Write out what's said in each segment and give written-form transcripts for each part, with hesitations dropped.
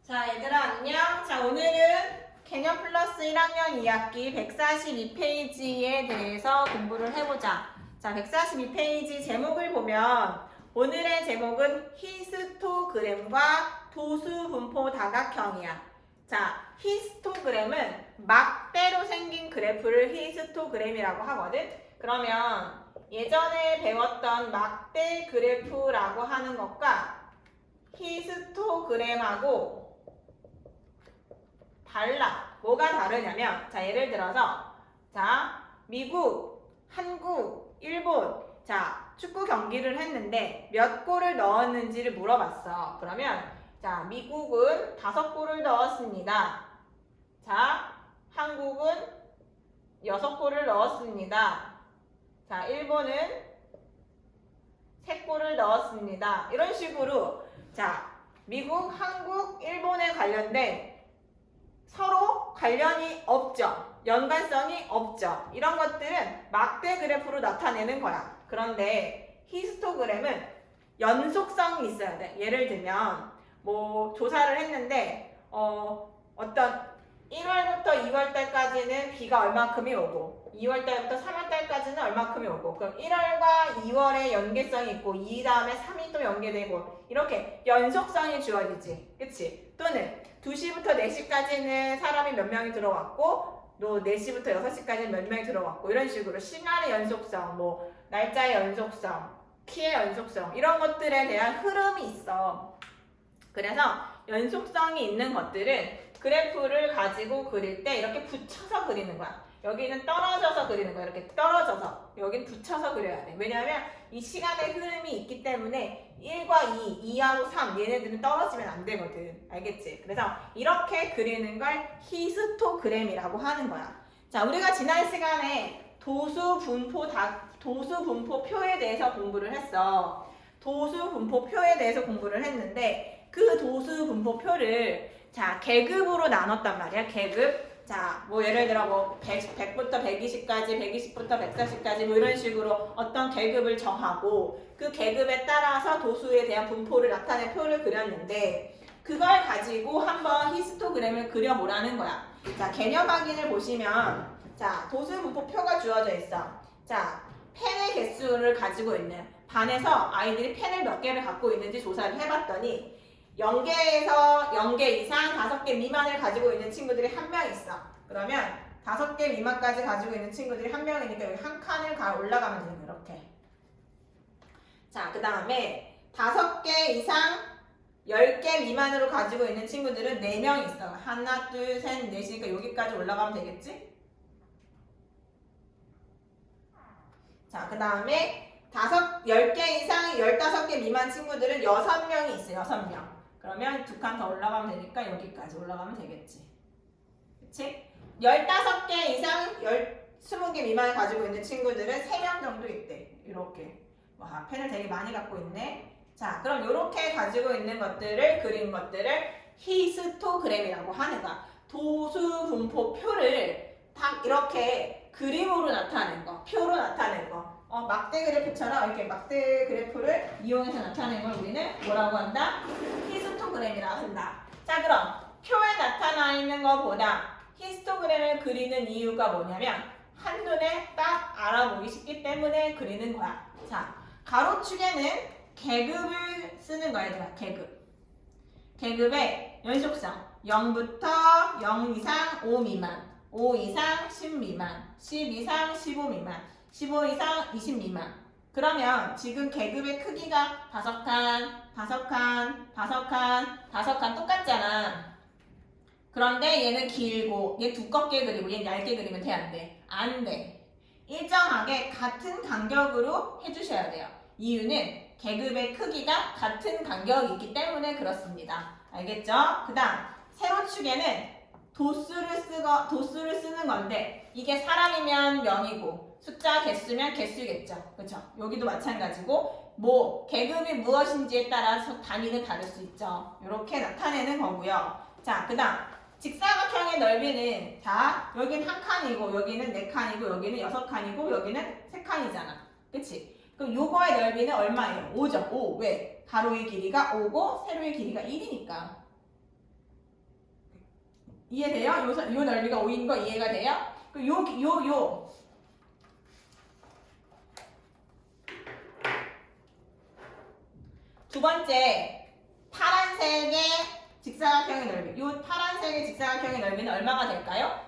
자, 얘들아 안녕. 자, 오늘은 개념 플러스 1학년 2학기 142페이지에 대해서 공부를 해보자. 자, 142페이지 제목을 보면 오늘의 제목은 히스토그램과 도수분포 다각형이야. 자, 히스토그램은 막대로 생긴 그래프를 히스토그램이라고 하거든. 그러면 예전에 배웠던 막대 그래프라고 하는 것과 히스토그램하고 달라. 뭐가 다르냐면, 자, 예를 들어서, 자, 미국, 한국, 일본, 자, 축구 경기를 했는데 몇 골을 넣었는지를 물어봤어. 그러면, 자, 미국은 5골을 넣었습니다. 자, 한국은 6골을 넣었습니다. 자, 일본은 3골을 넣었습니다. 이런 식으로, 자, 미국, 한국, 일본에 관련된 서로 관련이 없죠. 연관성이 없죠. 이런 것들은 막대 그래프로 나타내는 거야. 그런데 히스토그램은 연속성이 있어야 돼. 예를 들면 뭐 조사를 했는데 어떤 1월부터 2월달까지는 비가 얼마큼이 오고 2월달부터 3월달까지는 얼마큼이 오고 그럼 1월과 2월의 연계성이 있고 이 다음에 3이 또 연계되고 이렇게 연속성이 주어지지. 그치? 또는 2시부터 4시까지는 사람이 몇 명이 들어왔고 또 4시부터 6시까지는 몇 명이 들어왔고 이런 식으로 시간의 연속성, 뭐 날짜의 연속성, 키의 연속성 이런 것들에 대한 흐름이 있어. 그래서 연속성이 있는 것들은 그래프를 가지고 그릴 때 이렇게 붙여서 그리는 거야. 여기는 떨어져서 그리는 거야. 이렇게 떨어져서. 여기는 붙여서 그려야 돼. 왜냐하면 이 시간의 흐름이 있기 때문에 1과 2, 2하고 3 얘네들은 떨어지면 안 되거든. 알겠지? 그래서 이렇게 그리는 걸 히스토그램이라고 하는 거야. 자, 우리가 지난 시간에 도수분포표에 대해서 공부를 했어. 도수분포표에 대해서 공부를 했는데 그 도수분포표를 자, 계급으로 나눴단 말이야. 계급. 자, 뭐 예를 들어 뭐 100부터 120까지, 120부터 140까지 뭐 이런 식으로 어떤 계급을 정하고 그 계급에 따라서 도수에 대한 분포를 나타낸 표를 그렸는데 그걸 가지고 한번 히스토그램을 그려보라는 거야. 자, 개념 확인을 보시면 자, 도수 분포 표가 주어져 있어. 자, 펜의 개수를 가지고 있는 반에서 아이들이 펜을 몇 개를 갖고 있는지 조사를 해봤더니 0개에서 0개 이상 5개 미만을 가지고 있는 친구들이 1명 있어. 그러면 5개 미만까지 가지고 있는 친구들이 1명이니까 여기 한 칸을 올라가면 되는 거야. 이렇게. 자, 그 다음에 5개 이상 10개 미만으로 가지고 있는 친구들은 4명 있어. 하나, 둘, 셋, 넷이니까 여기까지 올라가면 되겠지? 자, 그 다음에 10개 이상 15개 미만 친구들은 6명이 있어. 6명. 그러면 2칸 더 올라가면 되니까 여기까지 올라가면 되겠지. 그치? 15개 이상 20개 미만을 가지고 있는 친구들은 3명 정도 있대. 이렇게. 와, 펜을 되게 많이 갖고 있네. 자, 그럼 이렇게 가지고 있는 것들을 그린 것들을 히스토그램이라고 하는 거야. 도수분포표를 딱 이렇게 그림으로 나타낸 거, 표로 나타낸 거. 막대 그래프처럼 이렇게 막대 그래프를 이용해서 나타낸 걸 우리는 뭐라고 한다? 히스토그램이라고 한다. 자, 그럼 표에 나타나 있는 것보다 히스토그램을 그리는 이유가 뭐냐면 한눈에 딱 알아보기 쉽기 때문에 그리는 거야. 자, 가로축에는 계급을 쓰는 거야, 얘들아. 계급. 계급의 연속성. 0부터 0 이상 5 미만, 5 이상 10 미만, 10 이상 15 미만, 15 이상 20 미만. 그러면 지금 계급의 크기가 5칸, 5칸, 5칸, 5칸 똑같잖아. 그런데 얘는 길고 얘 두껍게 그리고 얘는 얇게 그리면 돼, 안 돼? 안 돼. 일정하게 같은 간격으로 해주셔야 돼요. 이유는 계급의 크기가 같은 간격이 있기 때문에 그렇습니다. 알겠죠? 그 다음 세로축에는 도수를 쓰는 건데 이게 사람이면 명이고 숫자 개수면 개수겠죠. 그렇죠? 여기도 마찬가지고 뭐 계급이 무엇인지에 따라서 단위는 다를 수 있죠. 이렇게 나타내는 거고요. 자, 그 다음 직사각형의 넓이는 자, 여기는 1칸이고 여기는 4칸이고 여기는 6칸이고 여기는 3칸이잖아. 그치? 그럼 요거의 넓이는 얼마예요? 5죠. 5. 왜? 가로의 길이가 5고 세로의 길이가 1이니까. 이해돼요? 요 넓이가 5인 거 이해가 돼요? 요 두 번째 파란색의 직사각형의 넓이. 요 파란색의 직사각형의 넓이는 얼마가 될까요?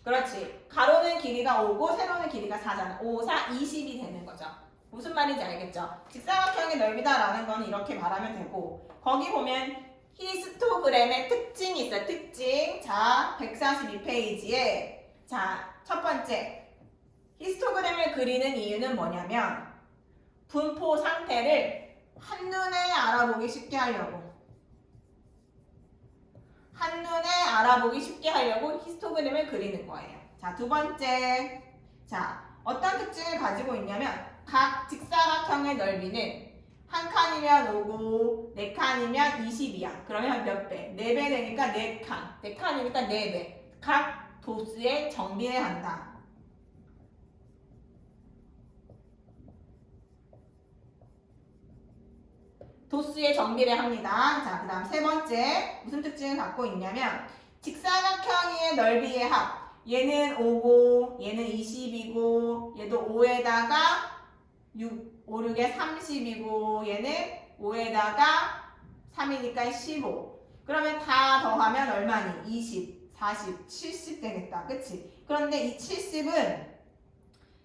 그렇지. 가로는 길이가 5고 세로는 길이가 4잖아. 5, 4, 20이 되는 거죠. 무슨 말인지 알겠죠? 직사각형의 넓이다라는 건 이렇게 말하면 되고 거기 보면 히스토그램의 특징이 있어요. 특징. 자, 142페이지에 자, 첫 번째 히스토그램을 그리는 이유는 뭐냐면 분포 상태를 한눈에 알아보기 쉽게 하려고 히스토그램을 그리는 거예요. 자, 두 번째. 자, 어떤 특징을 가지고 있냐면 각 직사각형의 넓이는 한 칸이면 5고 네 칸이면 20이야. 그러면 몇 배? 4배 되니까 4칸. 4칸이니까 4배. 각 도수에 정비례한다. 도수에 정비를 합니다. 자, 그 다음 세 번째 무슨 특징을 갖고 있냐면 직사각형의 넓이의 합. 얘는 5고 얘는 20이고 얘도 5에다가 6, 5, 6에 30이고 얘는 5에다가 3이니까 15. 그러면 다 더하면 얼마니? 20, 40, 70 되겠다. 그치? 그런데 이 70은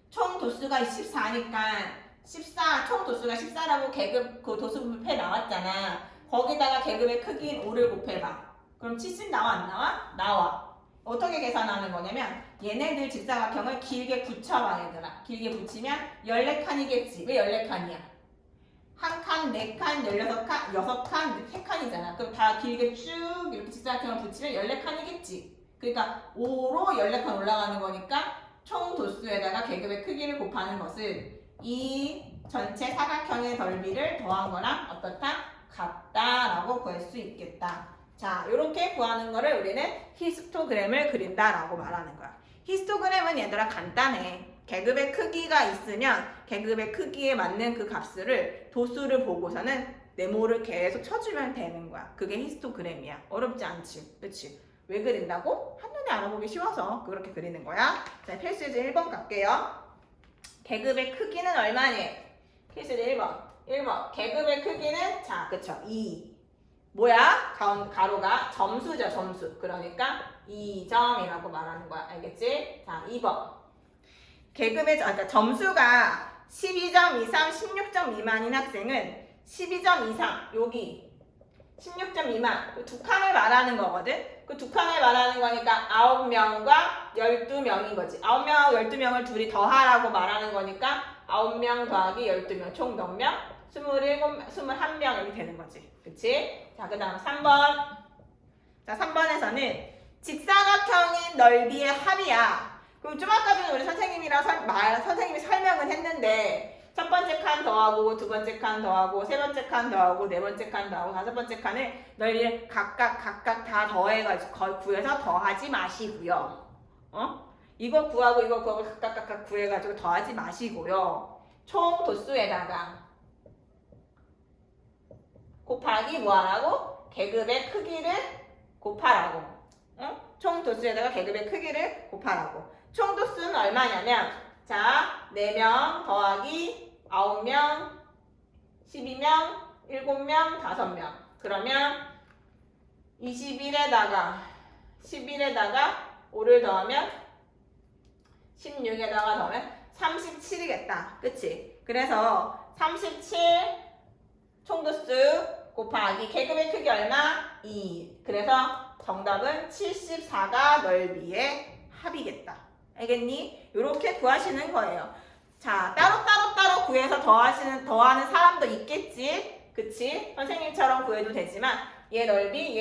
총 도수가 14니까 14, 총 도수가 14라고 계급 그 도수분배 나왔잖아. 거기다가 계급의 크기인 5를 곱해봐. 그럼 70 나와 안 나와? 나와. 어떻게 계산하는 거냐면 얘네들 직사각형을 길게 붙여봐 얘들아. 길게 붙이면 14칸이겠지. 왜 14칸이야? 한 칸, 4칸, 16칸, 6칸, 3칸이잖아. 그럼 다 길게 쭉 이렇게 직사각형을 붙이면 14칸이겠지. 그러니까 5로 14칸 올라가는 거니까 총 도수에다가 계급의 크기를 곱하는 것은 이 전체 사각형의 넓이를 더한 거랑 어떻다? 같다라고 구할 수 있겠다. 자, 이렇게 구하는 거를 우리는 히스토그램을 그린다라고 말하는 거야. 히스토그램은 얘들아 간단해. 계급의 크기가 있으면 계급의 크기에 맞는 그 값을 도수를 보고서는 네모를 계속 쳐주면 되는 거야. 그게 히스토그램이야. 어렵지 않지. 그치? 왜 그린다고? 한눈에 알아보기 쉬워서 그렇게 그리는 거야. 자, 필수제 1번 갈게요. 계급의 크기는 얼마니? 필수제 1번. 계급의 크기는 자, 그쵸? 2. 뭐야? 가로가 점수죠, 점수. 그러니까 2점이라고 말하는 거야. 알겠지? 자, 2번. 계급의 그러니까 점수가 12점 이상, 16점 미만인 학생은 12점 이상, 여기 16점 미만, 두 칸을 말하는 거거든? 그 두 칸을 말하는 거니까 9명과 12명인 거지. 9명하고 12명을 둘이 더하라고 말하는 거니까 9명 더하기 12명, 총 몇 명? 21명 이렇게 되는 거지. 그치? 자, 그 다음 3번. 자, 3번에서는 직사각형인 넓이의 합이야. 그럼 좀 아까 전에 우리 선생님이 설명은 했는데 첫 번째 칸 더하고 두 번째 칸 더하고 세 번째 칸 더하고 네 번째 칸 더하고 다섯 번째 칸을 넓이를 각각 다 더해가지고 구해서 더하지 마시고요. 이거 구하고 이거 구하고 각각 구해가지고 더하지 마시고요. 총 도수에다가 곱하기 뭐하라고? 계급의 크기를 곱하라고. 총 도수에다가 계급의 크기를 곱하라고. 총 도수는 얼마냐면 자, 4명 더하기 9명, 12명, 7명, 5명. 그러면 21에다가 11에다가 5를 더하면 16에다가 더하면 37이겠다. 그치? 그래서 37 총도수 곱하기 계급의 크기 얼마? 2. 그래서 정답은 74가 넓이의 합이겠다. 알겠니? 이렇게 구하시는 거예요. 자, 따로 구해서 더하는 사람도 있겠지? 그치? 선생님처럼 구해도 되지만 얘 넓이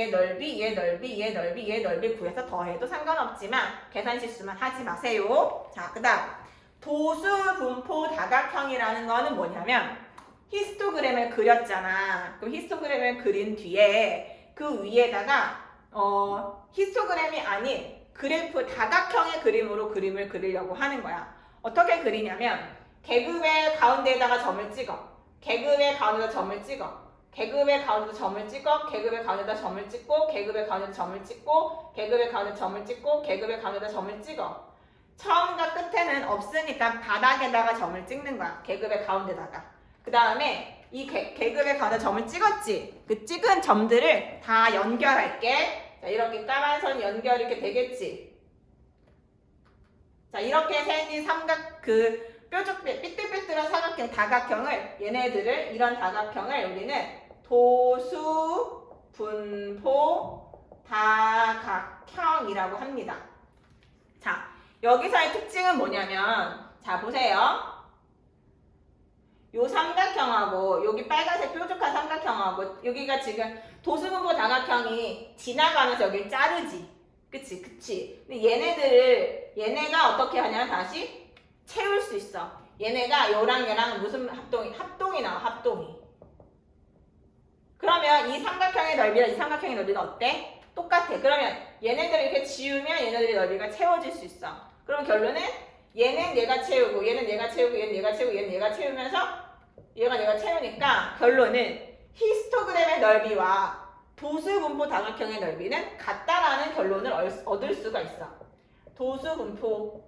구해서 더해도 상관없지만 계산 실수만 하지 마세요. 자, 그 다음 도수 분포 다각형이라는 거는 뭐냐면 히스토그램을 그렸잖아. 그럼 히스토그램을 그린 뒤에 그 위에다가 히스토그램이 아닌 그래프 다각형의 그림으로 그림을 그리려고 하는 거야. 어떻게 그리냐면 계급의 가운데에다가 점을 찍어. 계급의 가운데에다 점을 찍어. 계급의 가운데다 점을 찍어, 계급의 가운데다 점을 찍고, 계급의 가운데다 점을 찍고, 계급의 가운데다 점을 찍고, 계급의 가운데다 점을 찍어. 처음과 끝에는 없으니까 바닥에다가 점을 찍는 거야. 계급의 가운데다가. 그 다음에 이 계급의 가운데 점을 찍었지. 그 찍은 점들을 다 연결할게. 자, 이렇게 까만 선 연결 이렇게 되겠지. 자, 이렇게 생긴 삼각 삐뚤삐뚤한 사각형 다각형을 얘네들을 이런 다각형을 우리는 도수 분포 다각형이라고 합니다. 자, 여기서의 특징은 뭐냐면 자, 보세요. 요 삼각형하고 여기 빨간색 뾰족한 삼각형하고 여기가 지금 도수분포 다각형이 지나가면서 여기를 자르지. 그치. 근데 얘네가 어떻게 하냐면 다시 채울 수 있어. 얘네가 요랑 얘랑 무슨 합동이 나와, 합동이. 그러면 이 삼각형의 넓이랑 이 삼각형의 넓이는 어때? 똑같아. 그러면 얘네들을 이렇게 지우면 얘네들의 넓이가 채워질 수 있어. 그럼 결론은 얘는 얘가 채우고 얘는 얘가 채우고 얘는 얘가 채우고 얘는 얘가 채우면서 얘가 내가 채우니까 결론은 히스토그램의 넓이와 도수분포 다각형의 넓이는 같다라는 결론을 얻을 수가 있어. 도수분포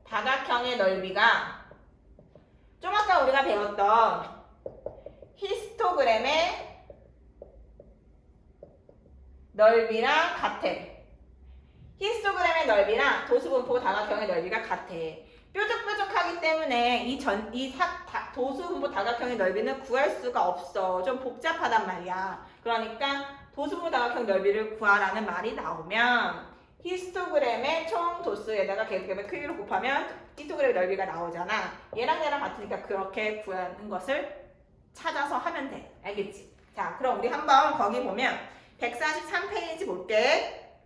다각형의 넓이가 좀 아까 우리가 배웠던 히스토그램의 넓이랑 같아. 히스토그램의 넓이랑 도수분포 다각형의 넓이가 같아. 뾰족뾰족하기 때문에 도수분포 다각형의 넓이는 구할 수가 없어. 좀 복잡하단 말이야. 그러니까 도수분포 다각형 넓이를 구하라는 말이 나오면 히스토그램의 총 도수에다가 계급의 크기를 곱하면 히스토그램의 넓이가 나오잖아. 얘랑 얘랑 같으니까 그렇게 구하는 것을 찾아서 하면 돼. 알겠지? 자, 그럼 우리 한번 거기 보면 143페이지 볼게.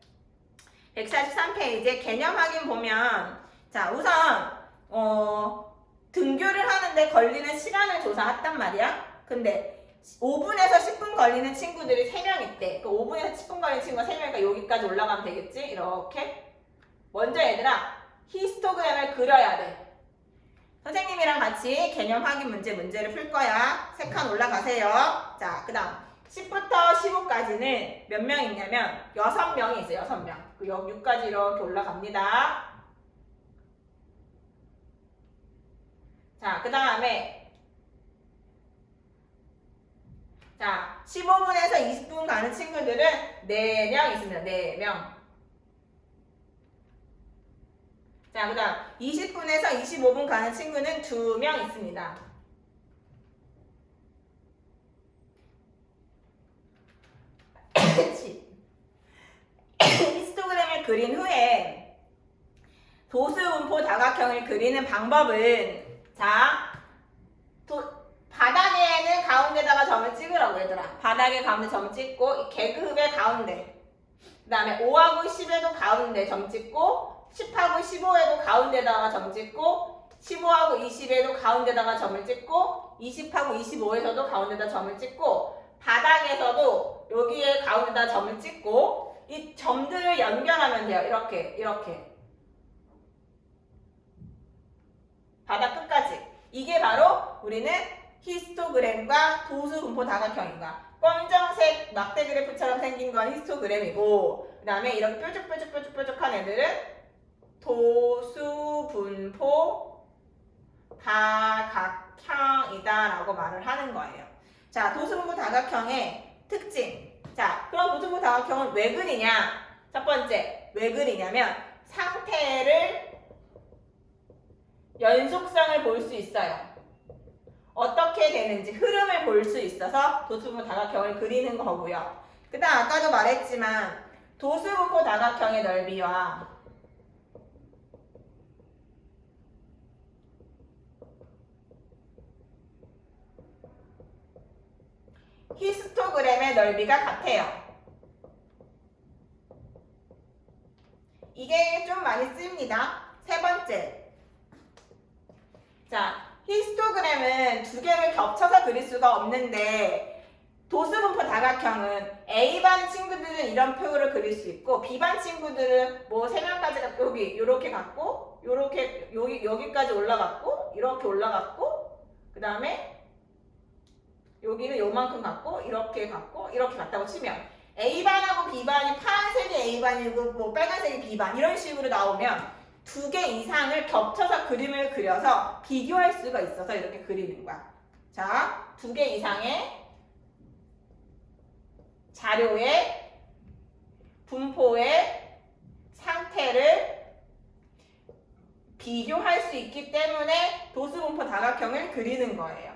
143페이지에 개념 확인 보면 자, 우선 등교를 하는데 걸리는 시간을 조사했단 말이야. 근데 5분에서 10분 걸리는 친구들이 3명 있대. 그 5분에서 10분 걸리는 친구가 3명이니까 여기까지 올라가면 되겠지? 이렇게. 먼저 얘들아, 히스토그램을 그려야 돼. 선생님이랑 같이 개념 확인 문제를 풀 거야. 3칸 올라가세요. 자, 그 다음 10부터 15까지는 몇 명 있냐면 6명이 있어요. 6명. 그 6까지 이렇게 올라갑니다. 자, 그 다음에 자, 15분에서 20분 가는 친구들은 4명 있습니다. 4명. 자, 그 다음 20분에서 25분 가는 친구는 2명 있습니다. 히스토그램을 그린 후에 도수분포 다각형을 그리는 방법은 자, 바닥에는 가운데다가 점을 찍으라고 얘들아. 바닥에 가운데 점 찍고 이 계급의 가운데, 그 다음에 5하고 10에도 가운데 점 찍고 10하고 15에도 가운데다가 점 찍고 15하고 20에도 가운데다가 점을 찍고 20하고 25에서도 가운데다 점을 찍고 바닥에서도 여기에 가운데다 점을 찍고 이 점들을 연결하면 돼요. 이렇게 바닥 끝까지. 이게 바로 우리는 히스토그램과 도수분포 다각형인가. 검정색 막대 그래프처럼 생긴 건 히스토그램이고 그 다음에 이렇게 뾰족한 애들은 도수분포 다각형이다 라고 말을 하는 거예요. 자, 도수분포 다각형의 특징. 자, 그럼 도수분포 다각형은 왜 그리냐? 첫 번째, 왜 그리냐면 상태를 연속성을 볼 수 있어요. 어떻게 되는지 흐름을 볼 수 있어서 도수분포 다각형을 그리는 거고요. 그 다음 아까도 말했지만 도수분포 다각형의 넓이와 히스토그램의 넓이가 같아요. 이게 좀 많이 쓰입니다. 세 번째. 자, 히스토그램은 두 개를 겹쳐서 그릴 수가 없는데 도수분포 다각형은 A반 친구들은 이런 표를 그릴 수 있고 B반 친구들은 뭐 3명까지 여기 요렇게 갖고 요렇게 여기까지 올라갔고 이렇게 올라갔고 그 다음에 여기는 요만큼 갖고 이렇게 갖다고 치면 A반하고 B반이 파란색이 A반이고 뭐 빨간색이 B반 이런 식으로 나오면 2개 이상을 겹쳐서 그림을 그려서 비교할 수가 있어서 이렇게 그리는 거야. 자, 2개 이상의 자료의 분포의 상태를 비교할 수 있기 때문에 도수분포 다각형을 그리는 거예요.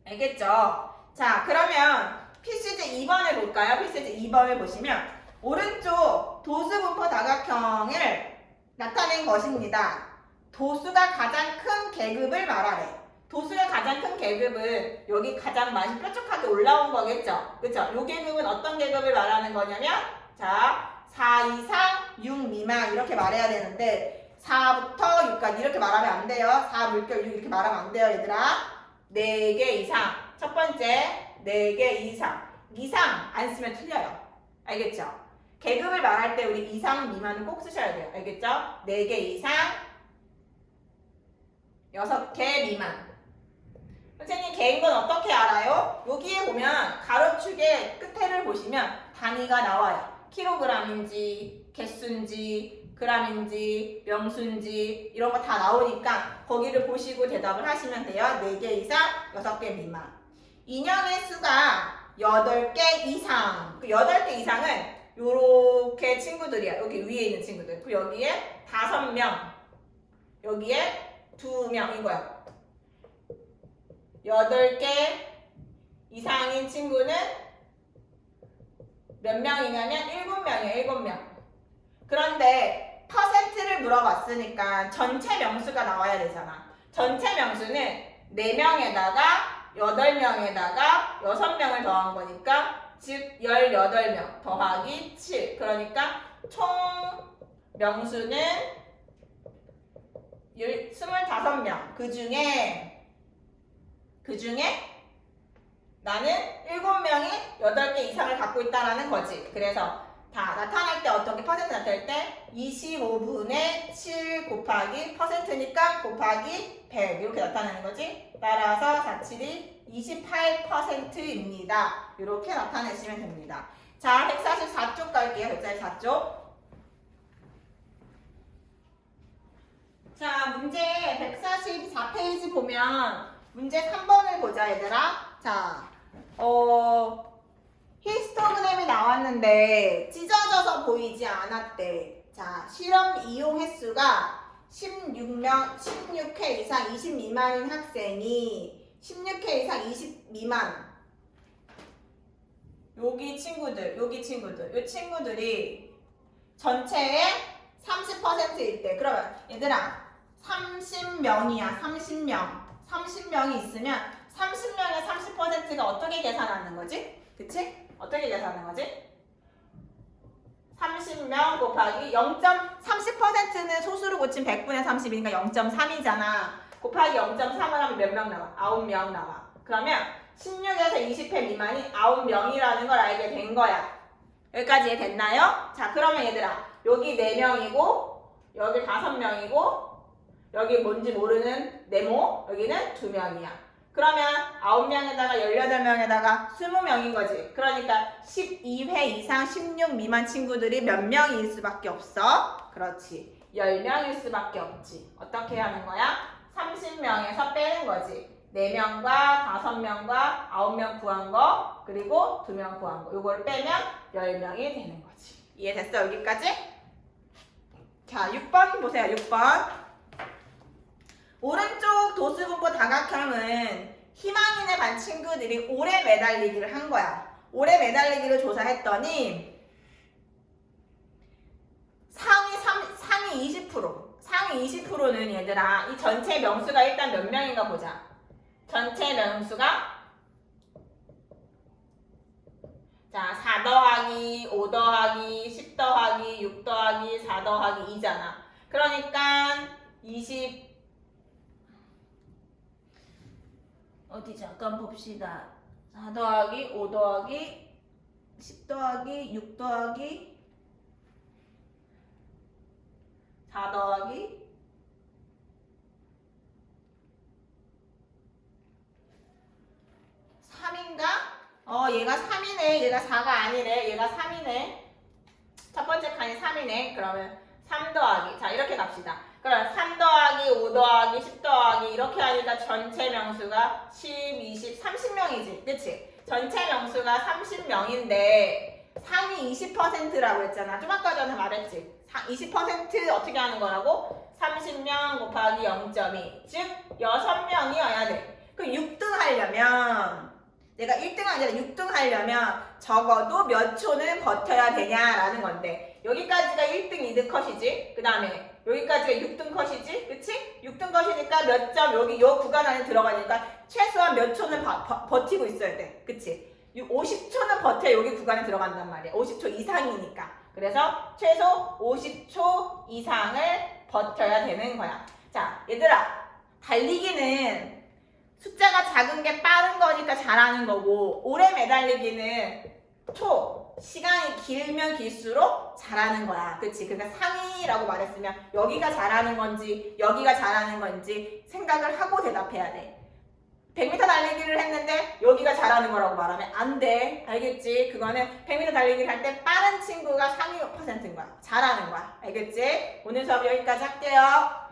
알겠죠? 자, 그러면 필수제 2번을 볼까요? 필수제 2번을 보시면 오른쪽 도수분포 다각형을 나타낸 것입니다. 도수가 가장 큰 계급을 말하래. 도수가 가장 큰 계급은 여기 가장 많이 뾰족하게 올라온 거겠죠? 그쵸? 요 계급은 어떤 계급을 말하는 거냐면 자, 4 이상 6 미만 이렇게 말해야 되는데 4부터 6까지 이렇게 말하면 안 돼요. 4 물결 6 이렇게 말하면 안 돼요, 얘들아. 4개 이상. 첫 번째, 4개 이상. 이상 안 쓰면 틀려요. 알겠죠? 계급을 말할 때 우리 이상 미만은 꼭 쓰셔야 돼요. 알겠죠? 4개 이상, 6개 미만. 선생님, 개인 건 어떻게 알아요? 여기에 보면 가로축의 끝에를 보시면 단위가 나와요. 킬로그램인지, 개수인지, 그램인지, 명수인지 이런 거 다 나오니까 거기를 보시고 대답을 하시면 돼요. 4개 이상, 6개 미만. 인형의 수가 8개 이상. 그 8개 이상은 요렇게 친구들이야. 여기 위에 있는 친구들. 그리고 여기에 5명. 여기에 2명 이거야. 8개 이상인 친구는 몇 명이냐면 7명이에요. 7명. 그런데 퍼센트를 물어봤으니까 전체 명수가 나와야 되잖아. 전체 명수는 4명에다가 8명에다가 6명을 더한 거니까 즉 18명 더하기 7. 그러니까 총 명수는 25명. 그 중에 나는 7명이 8개 이상을 갖고 있다라는 거지. 그래서 다 나타날 때 어떻게 퍼센트 나타낼 때 25분의 7 곱하기 퍼센트니까 곱하기 100 이렇게 나타내는 거지. 따라서 47이 28%입니다. 이렇게 나타내시면 됩니다. 자, 144쪽 갈게요. 144쪽. 자, 문제 144페이지 보면 문제 3번을 보자, 얘들아. 자, 히스토그램이 나왔는데 찢어져서 보이지 않았대. 자, 실험 이용 횟수가 16회 이상 20 미만인 학생이 16회 이상 20 미만. 이 친구들이 전체의 30%일 때. 그러면 얘들아, 30명이야. 30명이 있으면 30명의 30%가 어떻게 계산하는 거지? 그치? 어떻게 계산하는 거지? 30명 곱하기 0.30%는 소수로 고친 100분의 30이니까 0.3이잖아. 곱하기 0.3을 하면 몇 명 나와? 9명 나와. 그러면 16에서 20회 미만이 9명이라는 걸 알게 된 거야. 여기까지 이해됐나요? 자, 그러면 얘들아, 여기 4명이고 여기 5명이고 여기 뭔지 모르는 네모, 여기는 2명이야. 그러면 9명에다가 18명에다가 20명인 거지. 그러니까 12회 이상 16 미만 친구들이 몇 명일 수밖에 없어? 그렇지. 10명일 수밖에 없지. 어떻게 하는 거야? 30명에서 빼는 거지. 4명과 5명과 9명 구한 거, 그리고 2명 구한 거. 요걸 빼면 10명이 되는 거지. 이해됐어? 여기까지? 자, 6번 보세요. 6번. 오른쪽 도수분포 다각형은 희망인의 반 친구들이 오래 매달리기를 한 거야. 오래 매달리기를 조사했더니 상위 20%는 얘들아, 이 전체 명수가 일단 몇 명인가 보자. 전체 명수가 자, 4 더하기 5 더하기 10 더하기 6 더하기 4 더하기 2잖아. 그러니까 20 어디 잠깐 봅시다. 4 더하기 5 더하기 10 더하기 6 더하기 4 더하기 얘가 3이네. 얘가 4가 아니래. 얘가 3이네. 첫 번째 칸이 3이네. 그러면 3 더하기. 자, 이렇게 갑시다. 그럼 3 더하기 5 더하기 10 더하기 이렇게 하니까 전체 명수가 10, 20, 30명이지. 그치? 전체 명수가 30명인데 상위 20%라고 했잖아. 좀 아까 전에 말했지. 20% 어떻게 하는 거라고? 30명 곱하기 0.2. 즉 6명이어야 돼. 그럼 6등 하려면 내가 1등 아니라 6등 하려면 적어도 몇 초는 버텨야 되냐라는 건데 여기까지가 1등 2등 컷이지. 그 다음에 여기까지가 6등 컷이지. 그치? 6등 컷이니까 몇 점 여기 요 구간 안에 들어가니까 최소한 몇 초는 버티고 있어야 돼. 그치? 50초는 버텨야 여기 구간에 들어간단 말이야. 50초 이상이니까. 그래서 최소 50초 이상을 버텨야 되는 거야. 자, 얘들아. 달리기는 숫자가 작은 게 빠른 거니까 잘하는 거고 오래 매달리기는 시간이 길면 길수록 잘하는 거야. 그치? 그러니까 상위라고 말했으면 여기가 잘하는 건지 여기가 잘하는 건지 생각을 하고 대답해야 돼. 100m 달리기를 했는데 여기가 잘하는 거라고 말하면 안 돼. 알겠지? 그거는 100m 달리기를 할 때 빠른 친구가 상위 %인 거야. 잘하는 거야. 알겠지? 오늘 수업 여기까지 할게요.